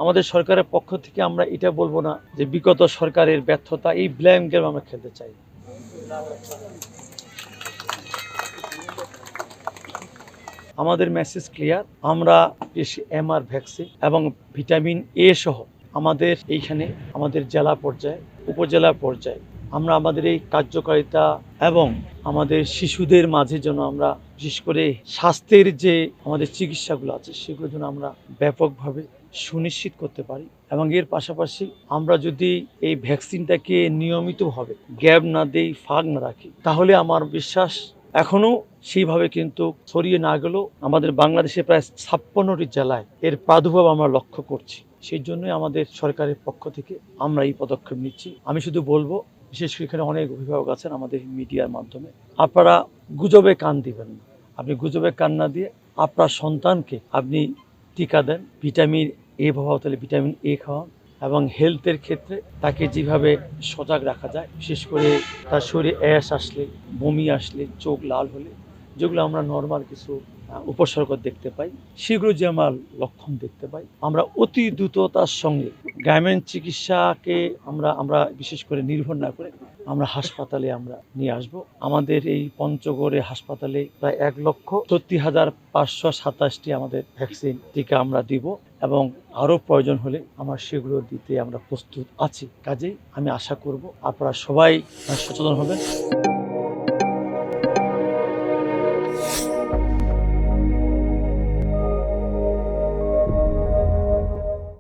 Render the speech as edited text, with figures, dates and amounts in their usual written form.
আমাদের সরকারের পক্ষ থেকে আমরা এটা বলবো না যে বিগত সরকারের ব্যর্থতা, এই ব্লেম গেম আমরা খেলতে চাই। আমাদের মেসেজ ক্লিয়ার। আমরা বেশি এমআর ভ্যাকসিন এবং ভিটামিন এ সহ আমাদের এইখানে আমাদের জেলা পর্যায়ে, উপজেলা পর্যায়ে আমরা আমাদের এই কার্যকারিতা এবং আমাদের শিশুদের মাঝে যেন আমরা বিশেষ করে স্বাস্থ্যের যে আমাদের চিকিৎসাগুলো আছে সেগুলো যেন আমরা ব্যাপকভাবে সুনিশ্চিত করতে পারি। এবং এর পাশাপাশি আমরা যদি এই ভ্যাকসিনটাকে নিয়মিতভাবে গ্যাপ না দেই, ফাঁক না রাখি, তাহলে আমার বিশ্বাস এখনো সেইভাবে কিন্তু ছড়িয়ে না গেলেও আমাদের বাংলাদেশে প্রায় 56টি জেলায় এর প্রাদুর্ভাব আমরা লক্ষ্য করছি। সেই জন্যই আমাদের সরকারের পক্ষ থেকে আমরা এই পদক্ষেপ নিচ্ছি। আমি শুধু বলবো, বিশেষ করে এখানে অনেক অভিভাবক আছেন আমাদের মিডিয়ার মাধ্যমে, আপনারা গুজবে কান দিবেন না। আপনি গুজবে কান না দিয়ে আপনার সন্তানকে আপনি টিকা দেন, ভিটামিন এ প্রভাব তাহলে ভিটামিন এ খাওয়ান, এবং হেলথের ক্ষেত্রে তাকে যেভাবে সজাগ রাখা যায়, বিশেষ করে তার শরীরে অ্যাশ আসলে, বমি আসলে, চোখ লাল হলে, যেগুলো আমরা নর্মাল কিছু উপসর্গ দেখতে পাই, সেগুলো যে আমরা লক্ষণ দেখতে পাই, আমরা অতি দ্রুততার সঙ্গে গ্রামীণ চিকিৎসাকে আমরা বিশেষ করে নির্ভর না করে আমরা হাসপাতালে আমরা নিয়ে আসব। আমাদের এই পঞ্চগড়ে হাসপাতালে প্রায় 1,30,527টি আমাদের ভ্যাকসিন টিকা আমরা দিব, এবং আরও প্রয়োজন হলে আমরা সেগুলো দিতে আমরা প্রস্তুত আছি। কাজেই আমি আশা করব আপনারা সবাই সচেতন হবেন।